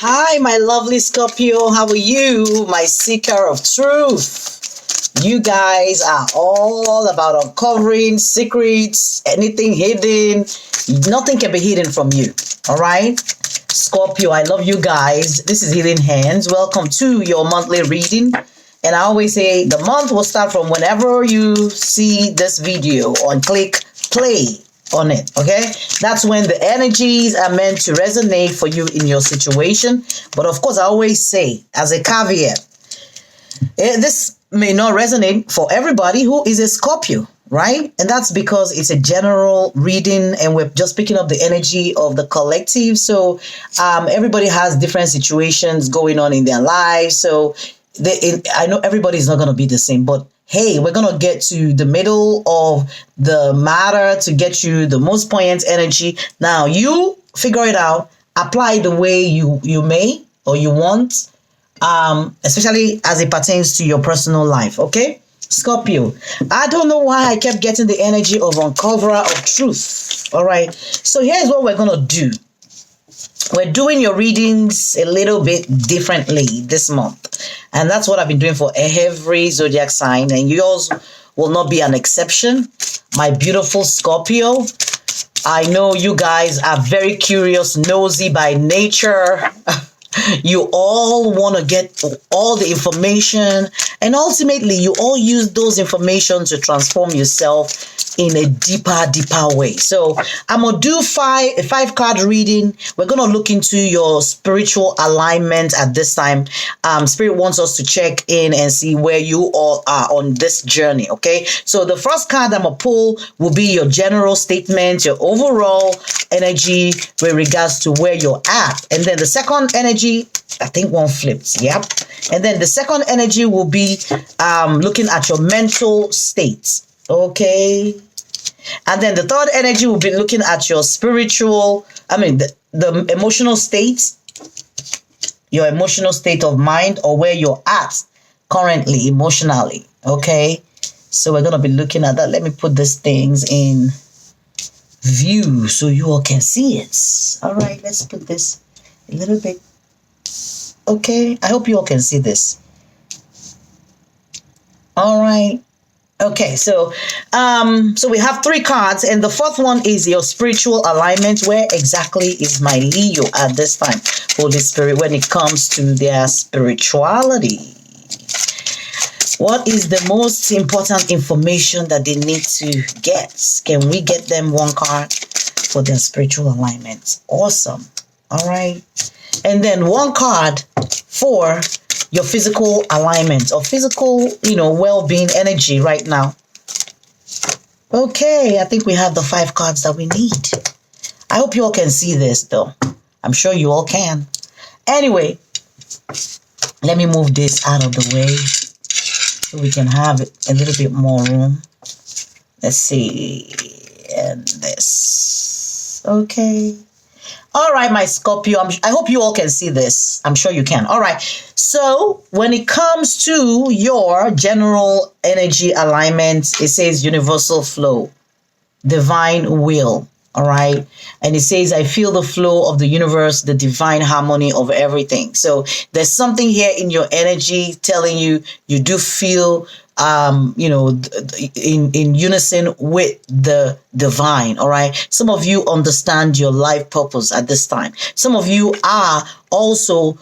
Hi, my lovely Scorpio. How are you, my seeker of truth? You guys are all about uncovering secrets, anything hidden. Nothing can be hidden from you. All right? Scorpio, I love you guys. This is Healing Hands. Welcome to your monthly reading. And I always say the month will start from whenever you see this video and click play on it. Okay, that's when the energies are meant to resonate for you in your situation. But of course, I always say as a caveat, this may not resonate for everybody who is a Scorpio, right? And that's because it's a general reading and we're just picking up the energy of the collective. So everybody has different situations going on in their lives. So I know everybody is not going to be the same, but hey, we're going to get to the middle of the matter to get you the most poignant energy. Now, you figure it out, apply the way you may or you want, especially as it pertains to your personal life, okay? Scorpio, I don't know why I kept getting the energy of uncoverer of truth, all right? So here's what we're going to do. We're doing your readings a little bit differently this month. And that's what I've been doing for every zodiac sign. And yours will not be an exception. My beautiful Scorpio, I know you guys are very curious, nosy by nature. You all want to get all the information. And ultimately, you all use those information to transform yourself in a deeper way. So I'm going to do a five card reading. We're going to look into your spiritual alignment at this time. Spirit wants us to check in and see where you all are on this journey. Okay. So the first card I'm going to pull will be your general statement, your overall energy with regards to where you're at. And then the second energy, I think one flipped. Yep. And then the second energy will be looking at your mental state. Okay. And then the third energy will be looking at your spiritual, the emotional state, your emotional state of mind or where you're at currently emotionally. Okay. So we're going to be looking at that. Let me put these things in view so you all can see it. All right. Let's put this a little bit. Okay. I hope you all can see this. All right. Okay, so we have three cards, and the fourth one is your spiritual alignment. Where exactly is my Leo at this time, Holy Spirit, when it comes to their spirituality? What is the most important information that they need to get? Can we get them one card for their spiritual alignment? Awesome. All right. And then one card for your physical alignment or physical, well-being energy right now. Okay, I think we have the five cards that we need. I hope you all can see this, though. I'm sure you all can. Anyway, let me move this out of the way so we can have a little bit more room. Let's see. And this. Okay. All right, my Scorpio, I hope you all can see this. I'm sure you can. All right. So when it comes to your general energy alignment, it says universal flow, divine will. All right. And it says, I feel the flow of the universe, the divine harmony of everything. So there's something here in your energy telling you do feel in unison with the divine. All right. Some of you understand your life purpose at this time. Some of you are also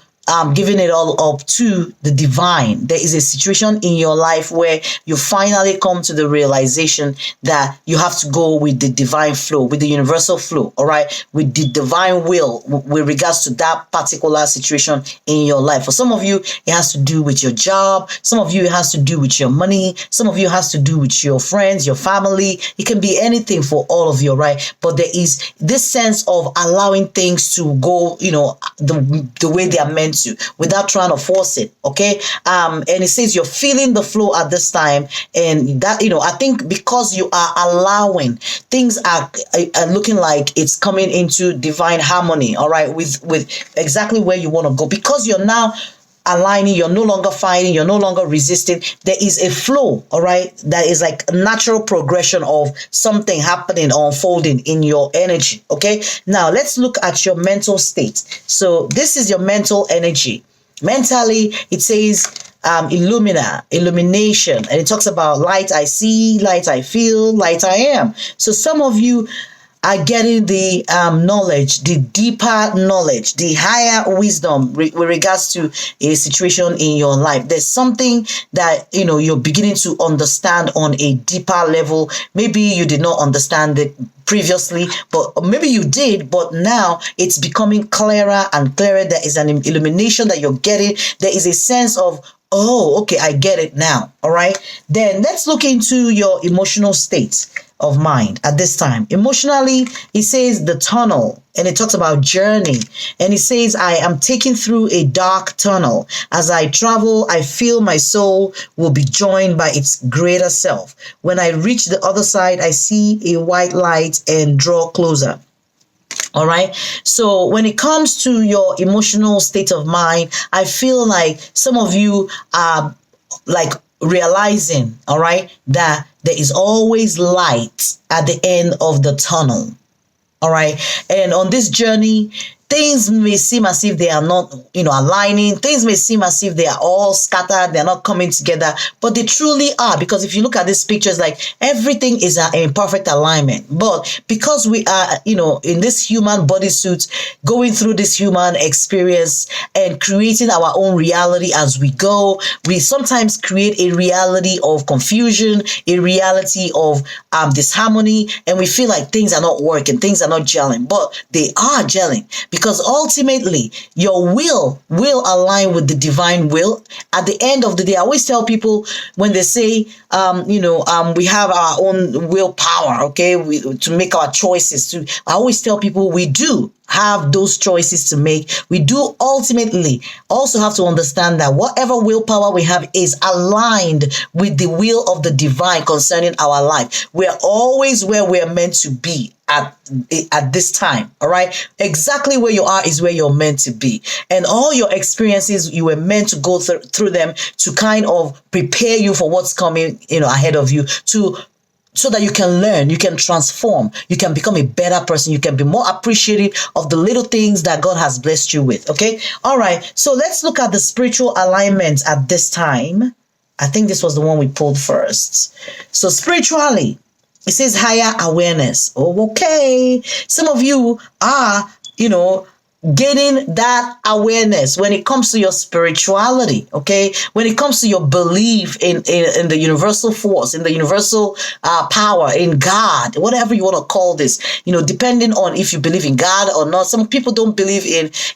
giving it all up to the divine. There is a situation in your life where you finally come to the realization that you have to go with the divine flow, with the universal flow, all right, with the divine will with regards to that particular situation in your life. For some of you, it has to do with your job. Some of you, it has to do with your money. Some of you, it has to do with your friends, your family. It can be anything for all of you, right? But there is this sense of allowing things to go, the way they are meant to, without trying to force it. Okay. And it says you're feeling the flow at this time. And that, I think because you are allowing, things are looking like it's coming into divine harmony. All right. With exactly where you want to go, because you're now aligning, you're no longer fighting, you're no longer resisting. There is a flow, all right? That is like a natural progression of something happening or unfolding in your energy, okay? Now, let's look at your mental state. So this is your mental energy. Mentally, it says illumination, and it talks about light I see, light I feel, light I am. So some of you are getting the knowledge, the deeper knowledge, the higher wisdom with regards to a situation in your life. There's something that, you're beginning to understand on a deeper level. Maybe you did not understand it previously, but maybe you did, but now it's becoming clearer and clearer. There is an illumination that you're getting. There is a sense of, oh, okay, I get it now. All right. Then let's look into your emotional state of mind at this time. Emotionally, it says the tunnel, and it talks about journey. And it says, I am taken through a dark tunnel. As I travel, I feel my soul will be joined by its greater self. When I reach the other side, I see a white light and draw closer. All right. So when it comes to your emotional state of mind, I feel like some of you are like realizing, all right, that there is always light at the end of the tunnel. All right. And on this journey, things may seem as if they are not, aligning. Things may seem as if they are all scattered. They're not coming together, but they truly are. Because if you look at these pictures, like everything is in perfect alignment. But because we are, in this human bodysuit, going through this human experience and creating our own reality as we go, we sometimes create a reality of confusion, a reality of disharmony, and we feel like things are not working, things are not gelling, but they are gelling. Because ultimately, your will align with the divine will. At the end of the day, I always tell people when they say, we have our own willpower, okay, to make our choices. I always tell people we do have those choices to make. We do ultimately also have to understand that whatever willpower we have is aligned with the will of the divine concerning our life. We're always where we're meant to be at this time. All right. Exactly where you are is where you're meant to be. And all your experiences, you were meant to go through them to kind of prepare you for what's coming, ahead of you, so that you can learn, you can transform, you can become a better person, you can be more appreciative of the little things that God has blessed you with. Okay. All right. So let's look at the spiritual alignment at this time. I think this was the one we pulled first. So spiritually, it says higher awareness. Oh, okay. Some of you are, gaining that awareness when it comes to your spirituality, okay? When it comes to your belief in the universal force, in the universal power, in God, whatever you want to call this, depending on if you believe in God or not. Some people don't believe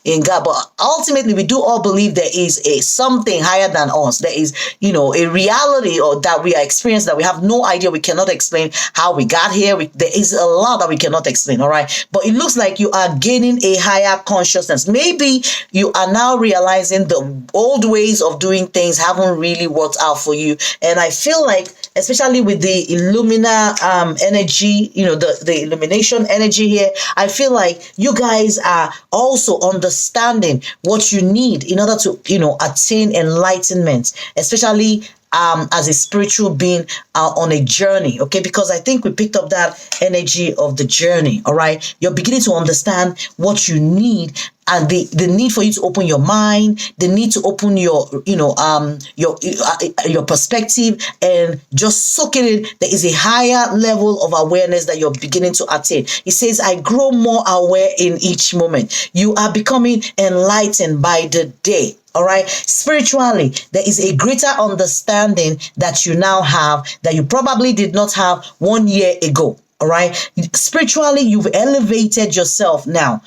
in God, but ultimately we do all believe there is a something higher than us. There is, a reality or that we are experiencing that we have no idea. We cannot explain how we got here. There is a lot that we cannot explain, all right? But it looks like you are gaining a higher consciousness. Maybe you are now realizing the old ways of doing things haven't really worked out for you. And I feel like, especially with the Illumina energy, the illumination energy here, I feel like you guys are also understanding what you need in order to, attain enlightenment, especially as a spiritual being on a journey, okay? Because I think we picked up that energy of the journey, all right? You're beginning to understand what you need and the need for you to open your mind, the need to open your perspective and just soak it in. There is a higher level of awareness that you're beginning to attain. It says, I grow more aware in each moment. You are becoming enlightened by the day. All right. Spiritually, there is a greater understanding that you now have that you probably did not have 1 year ago. All right. Spiritually, you've elevated yourself now.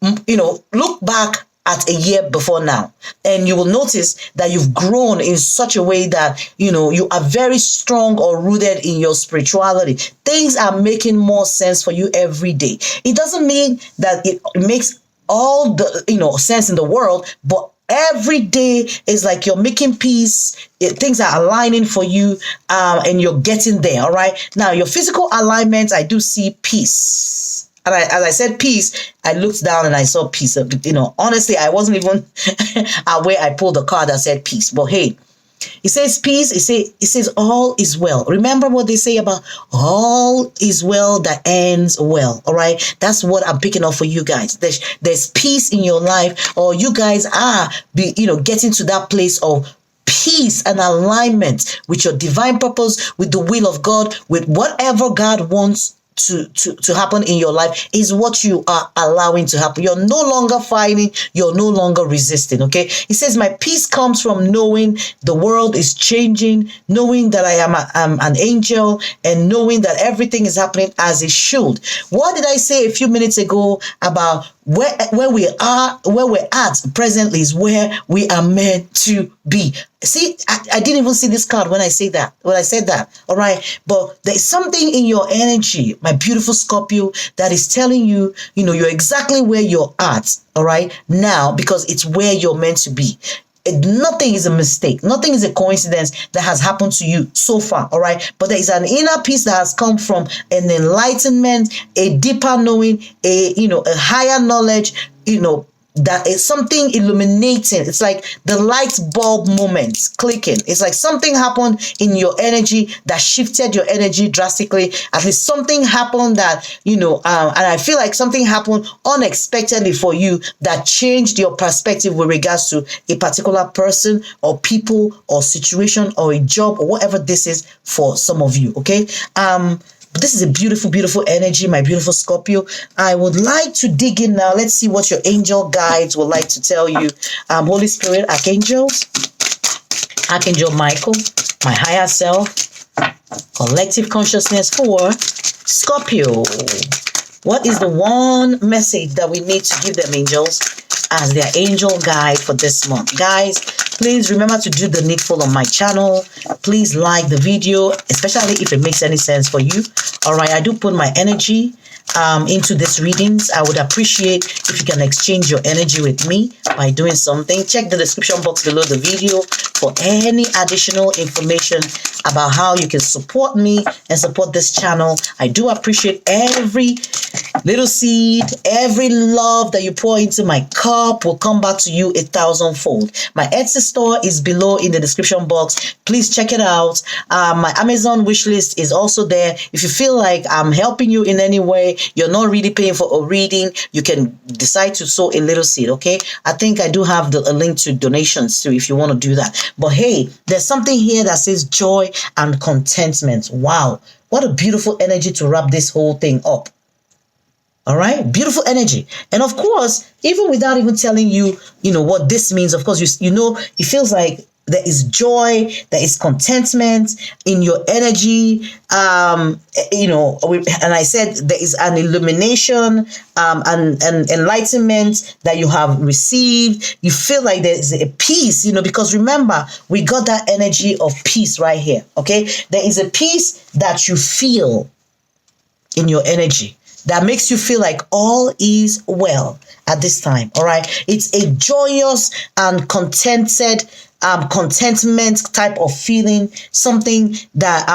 Look back at a year before now, and you will notice that you've grown in such a way that, you are very strong or rooted in your spirituality. Things are making more sense for you every day. It doesn't mean that it makes all the, sense in the world, but every day is like you're making peace. Things are aligning for you, and you're getting there. All right. Now, your physical alignment, I do see peace. And as I said peace, I looked down and I saw peace. Honestly, I wasn't even aware I pulled the card that said peace. But hey, it says peace. It says all is well. Remember what they say about all is well that ends well. All right. That's what I'm picking up for you guys. There's peace in your life, or you guys are getting to that place of peace and alignment with your divine purpose, with the will of God, with whatever God wants to happen in your life is what you are allowing to happen. You're no longer fighting. You're no longer resisting. Okay. It says, my peace comes from knowing the world is changing, knowing that I'm an angel, and knowing that everything is happening as it should. What did I say a few minutes ago about where we're at presently is where we are meant to be? See, I didn't even see this card when I said that. All right. But there's something in your energy, my beautiful Scorpio, that is telling you, you're exactly where you're at. All right. Now, because it's where you're meant to be. Nothing is a mistake. Nothing is a coincidence that has happened to you so far. All right. But there is an inner peace that has come from an enlightenment, a deeper knowing, a higher knowledge, that is something illuminating. It's like the light bulb moment clicking. It's like something happened in your energy that shifted your energy drastically. At least something happened that, and I feel like something happened unexpectedly for you that changed your perspective with regards to a particular person or people or situation or a job or whatever this is for some of you. Okay. This is a beautiful, beautiful energy, my beautiful Scorpio. I would like to dig in now. Let's see what your angel guides would like to tell you. Holy Spirit, Archangels, Archangel Michael, my higher self, collective consciousness for Scorpio. What is the one message that we need to give them, angels, as their angel guide for this month? Guys, please remember to do the needful on my channel. Please like the video, especially if it makes any sense for you. All right, I do put my energy into these readings. I would appreciate if you can exchange your energy with me by doing something. Check the description box below the video for any additional information about how you can support me and support this channel. I do appreciate every little seed, every love that you pour into my cup will come back to you 1,000-fold. My Etsy store is below in the description box. Please check it out. My Amazon wishlist is also there. If you feel like I'm helping you in any way, you're not really paying for a reading, you can decide to sow a little seed. Okay, I think I do have a link to donations too if you want to do that. But hey, there's something here that says joy and contentment. Wow, what a beautiful energy to wrap this whole thing up. All right, beautiful energy. And of course, even without even telling you, what this means, of course, it feels like there is joy, there is contentment in your energy. And I said there is an illumination, and enlightenment that you have received. You feel like there is a peace, because remember, we got that energy of peace right here. Okay, there is a peace that you feel in your energy that makes you feel like all is well at this time. All right, it's a joyous and contentment type of feeling, something that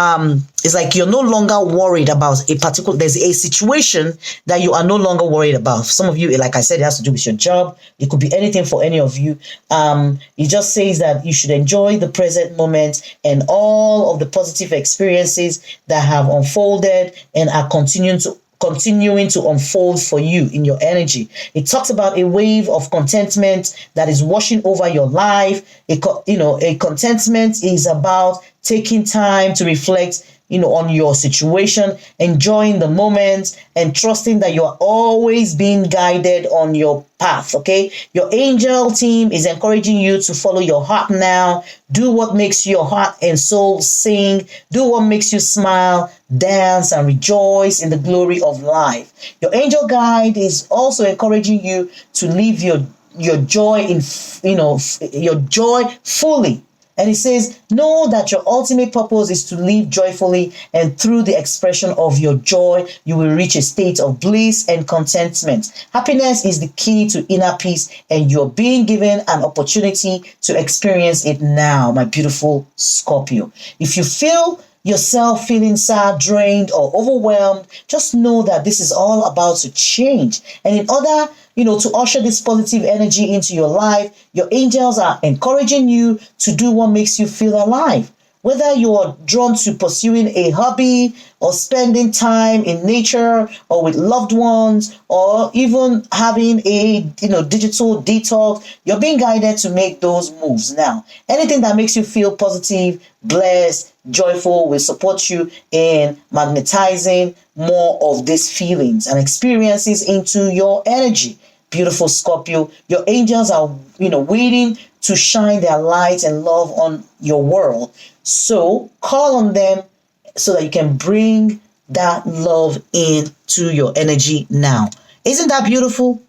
is like you're no longer worried about there's a situation that you are no longer worried about. Some of you, like I said, it has to do with your job. It could be anything for any of you. It just says that you should enjoy the present moment and all of the positive experiences that have unfolded and are continuing to unfold for you in your energy. It talks about a wave of contentment that is washing over your life. A contentment is about taking time to reflect on your situation, enjoying the moment, and trusting that you are always being guided on your path. Okay, your angel team is encouraging you to follow your heart now. Do what makes your heart and soul sing. Do what makes you smile, dance, and rejoice in the glory of life. Your angel guide is also encouraging you to live your joy your joy fully. And it says, know that your ultimate purpose is to live joyfully, and through the expression of your joy, you will reach a state of bliss and contentment. Happiness is the key to inner peace, and you're being given an opportunity to experience it now, my beautiful Scorpio. If you feel yourself feeling sad, drained, or overwhelmed, just know that this is all about to change. And in order, to usher this positive energy into your life, your angels are encouraging you to do what makes you feel alive. Whether you're drawn to pursuing a hobby or spending time in nature or with loved ones or even having a digital detox, you're being guided to make those moves now. Anything that makes you feel positive, blessed, joyful will support you in magnetizing more of these feelings and experiences into your energy. Beautiful Scorpio, your angels are waiting to shine their light and love on your world. So call on them so that you can bring that love into your energy now. Isn't that beautiful?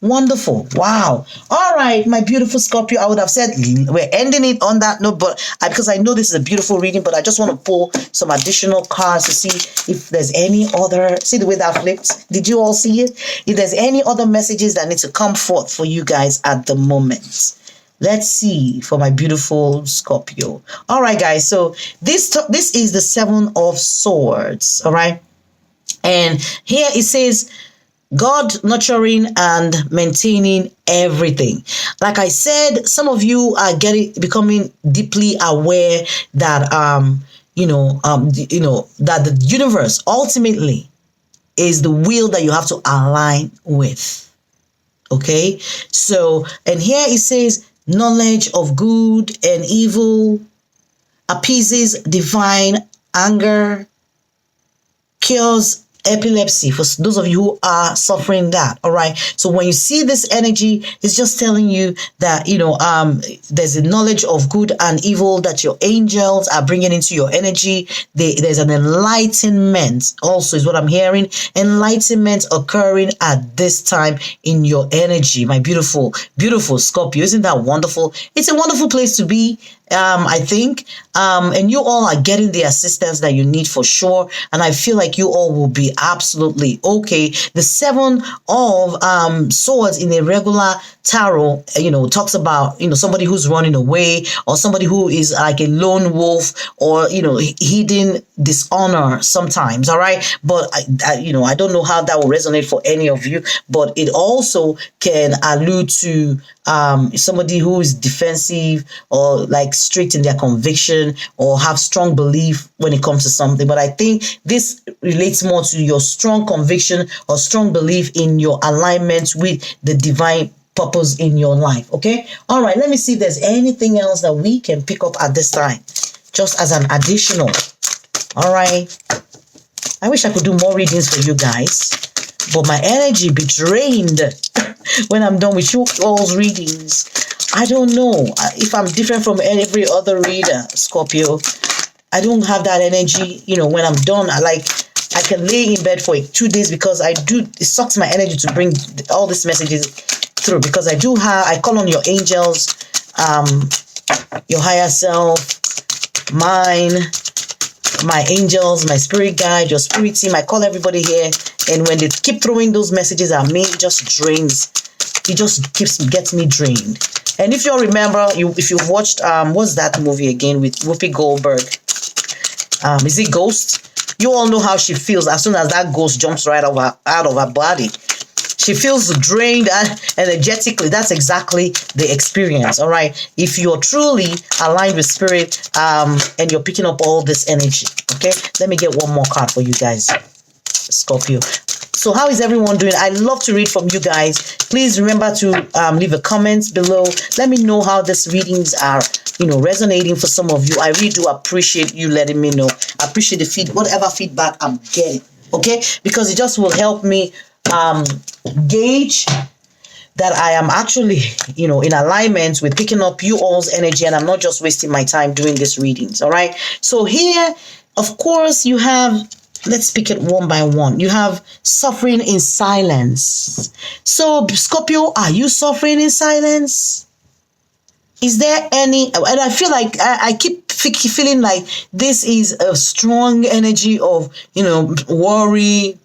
Wonderful. Wow. All right, my beautiful Scorpio, I would have said we're ending it on that note, but because I know this is a beautiful reading, but I just want to pull some additional cards to see if there's any other, see the way that flipped? Did you all see it? If there's any other messages that need to come forth for you guys at the moment. Let's see for my beautiful Scorpio. All right, guys. So this is the Seven of Swords. All right. And here it says, God nurturing and maintaining everything. Like I said, some of you are becoming deeply aware that that the universe ultimately is the will that you have to align with. Okay. So, and here it says, knowledge of good and evil appeases divine anger, cures epilepsy for those of you who are suffering that. All right. So when you see this energy, it's just telling you that, there's a knowledge of good and evil that your angels are bringing into your energy. There's an enlightenment also is what I'm hearing. Enlightenment occurring at this time in your energy. My beautiful, beautiful Scorpio. Isn't that wonderful? It's a wonderful place to be. I think, and you all are getting the assistance that you need for sure. And I feel like you all will be absolutely okay. The Seven of Swords in a regular tarot, talks about, somebody who's running away or somebody who is like a lone wolf or, hidden dishonor sometimes. All right. But I don't know how that will resonate for any of you, but it also can allude to somebody who is defensive or like strict in their conviction or have strong belief when it comes to something. But I think this relates more to your strong conviction or strong belief in your alignment with the divine purpose in your life. Okay. All right. Let me see if there's anything else that we can pick up at this time, just as an additional. All right. I wish I could do more readings for you guys, but my energy be drained when I'm done with you all's readings. I don't know if I'm different from every other reader, Scorpio. I don't have that energy, when I'm done. I can lay in bed for 2 days because it sucks my energy to bring all these messages through, because I call on your angels, your higher self, mine, my angels, my spirit guide, your spirit team. I call everybody here, and when they keep throwing those messages at me, it just drains. It just gets me drained. And if you all remember, if you've watched what's that movie again with Whoopi Goldberg? Is it Ghost? You all know how she feels as soon as that ghost jumps right out of her body. She feels drained and energetically. That's exactly the experience. All right. If you're truly aligned with spirit, and you're picking up all this energy. Okay. Let me get one more card for you guys, Scorpio. So how is everyone doing? I love to read from you guys. Please remember to leave a comment below. Let me know how these readings are, resonating for some of you. I really do appreciate you letting me know. I appreciate the whatever feedback I'm getting. Okay. Because it just will help me gauge that I am actually, in alignment with picking up you all's energy, and I'm not just wasting my time doing these readings. All right. So here, of course, you have, let's pick it one by one. You have suffering in silence. So Scorpio, are you suffering in silence? Is there any, and I feel like I keep feeling like this is a strong energy of, worry,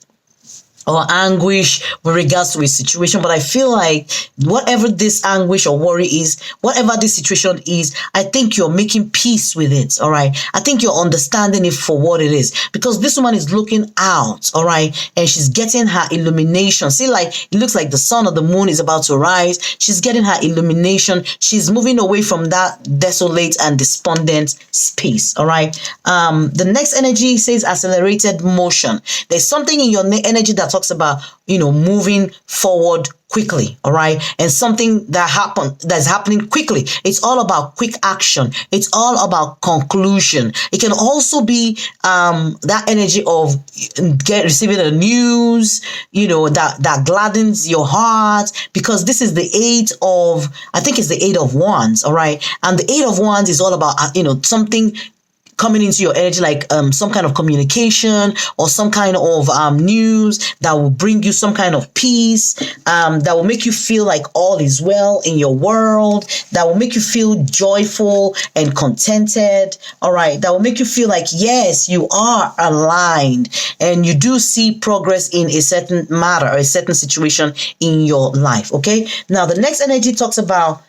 or anguish with regards to a situation. But I feel like whatever this anguish or worry is, whatever this situation is, I think you're making peace with it. All right. I think you're understanding it for what it is, because this woman is looking out. All right. And she's getting her illumination. See, like it looks like the sun or the moon is about to rise. She's getting her illumination. She's moving away from that desolate and despondent space. All right. The next energy says accelerated motion. There's something in your energy that talks about, moving forward quickly. All right. And something that's happening quickly. It's all about quick action. It's all about conclusion. It can also be that energy of receiving the news, that gladdens your heart, because this is the I think it's the 8 of Wands. All right. And the 8 of Wands is all about, something coming into your energy, like some kind of communication or some kind of news that will bring you some kind of peace, that will make you feel like all is well in your world, that will make you feel joyful and contented. All right. That will make you feel like, yes, you are aligned and you do see progress in a certain matter or a certain situation in your life. Okay. Now, the next energy talks about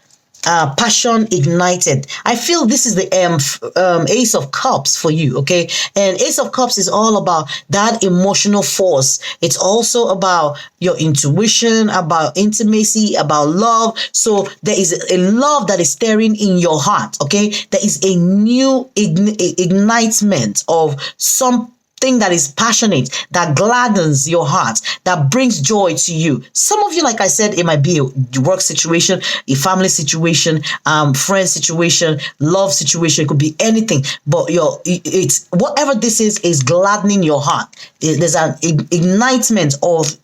passion ignited. I feel this is the Ace of Cups for you, okay? And Ace of Cups is all about that emotional force. It's also about your intuition, about intimacy, about love. So there is a love that is stirring in your heart, okay? There is a new ignitement of something that is passionate, that gladdens your heart, that brings joy to you. Some of you, like I said, it might be a work situation, a family situation, friend situation, love situation. It could be anything, but it's whatever this is gladdening your heart. There's an ignitement of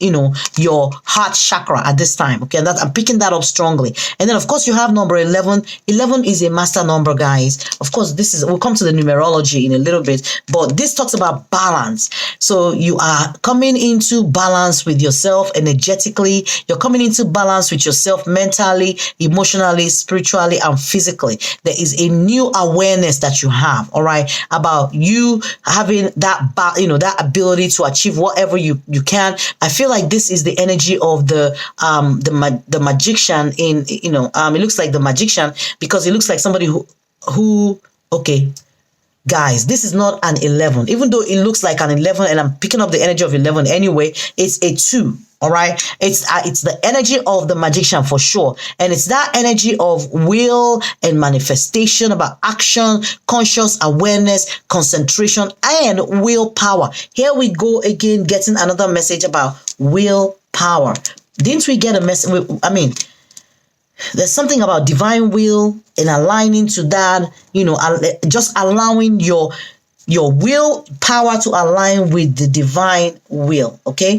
your heart chakra at this time. Okay, I'm picking that up strongly. And then of course you have number 11. 11 is a master number, guys. Of course, we'll come to the numerology in a little bit, but this talks about balance. So you are coming into balance with yourself energetically. You're coming into balance with yourself mentally, emotionally, spiritually, and physically. There is a new awareness that you have, all right, about you having that, that ability to achieve whatever you can. I feel like this is the energy of the magician in, it looks like the magician because it looks like somebody who okay. Guys, this is not an 11, even though it looks like an 11 and I'm picking up the energy of 11 anyway. It's a 2. All right. It's the energy of the magician for sure. And it's that energy of will and manifestation, about action, conscious awareness, concentration, and willpower. Here we go again, getting another message about willpower. Didn't we get a message? There's something about divine will and aligning to that, just allowing your willpower to align with the divine will, okay?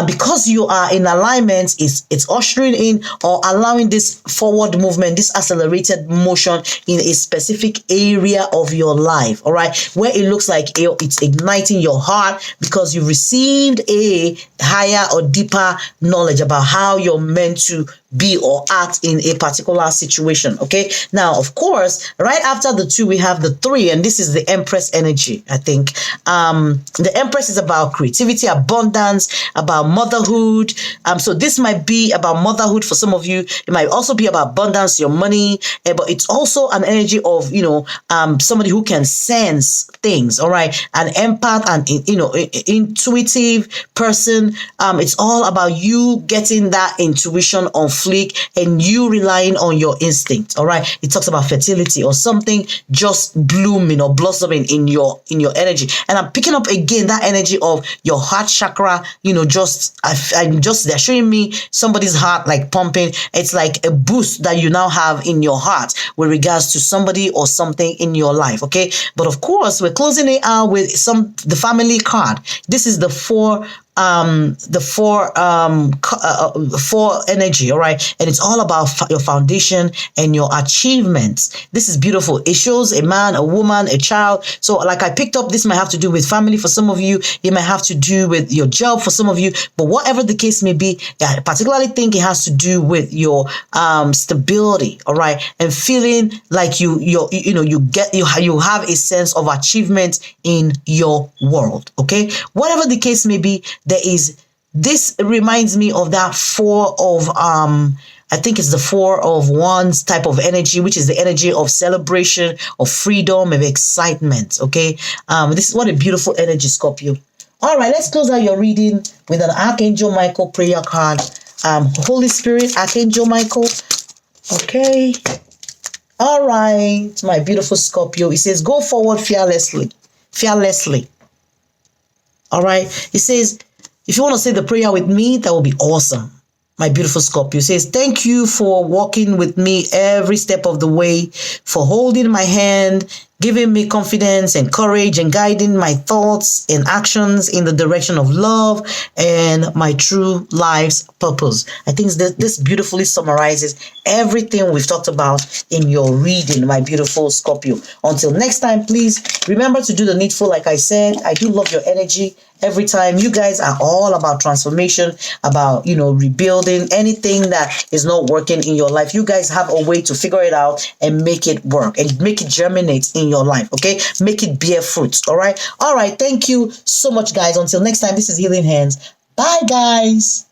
Because you are in alignment, it's ushering in or allowing this forward movement, this accelerated motion in a specific area of your life, all right, where it looks like it's igniting your heart because you received a higher or deeper knowledge about how you're meant to be or act in a particular situation. Okay. Now, of course, right after the 2, we have the 3, and this is the Empress energy. I think the Empress is about creativity, abundance, about motherhood. So this might be about motherhood for some of you. It might also be about abundance, your money, but it's also an energy of somebody who can sense things. All right, an empath and intuitive person. It's all about you getting that intuition on fleek and you relying on your instinct. All right, it talks about fertility or something just blooming or blossoming in your energy. And I'm picking up again that energy of your heart chakra. They're showing me somebody's heart like pumping. It's like a boost that you now have in your heart with regards to somebody or something in your life. Okay, but of course we're closing it out with the family card. This is the 4 energy, all right, and it's all about your foundation and your achievements. This is beautiful. It shows a man, a woman, a child. So like I picked up, this might have to do with family for some of you. It might have to do with your job for some of you, but whatever the case may be, I particularly think it has to do with your stability, all right, and feeling like you have a sense of achievement in your world. Okay, whatever the case may be, there is This reminds me of that four of I think it's the four of wands type of energy, which is the energy of celebration, of freedom, of excitement. Okay, this is what a beautiful energy, Scorpio. All right, let's close out your reading with an Archangel Michael prayer card. Holy Spirit, Archangel Michael. Okay. All right, my beautiful Scorpio. It says, go forward fearlessly. Fearlessly. All right. It says, if you want to say the prayer with me, that will be awesome. My beautiful Scorpio says, thank you for walking with me every step of the way, for holding my hand, giving me confidence and courage, and guiding my thoughts and actions in the direction of love and my true life's purpose. I think this beautifully summarizes everything we've talked about in your reading, my beautiful Scorpio. Until next time, please remember to do the needful. Like I said, I do love your energy. Every time, you guys are all about transformation, about, rebuilding anything that is not working in your life. You guys have a way to figure it out and make it work and make it germinate in your life. Okay, make it bear fruit. All right. Thank you so much, guys. Until next time, this is Healing Hands. Bye, guys.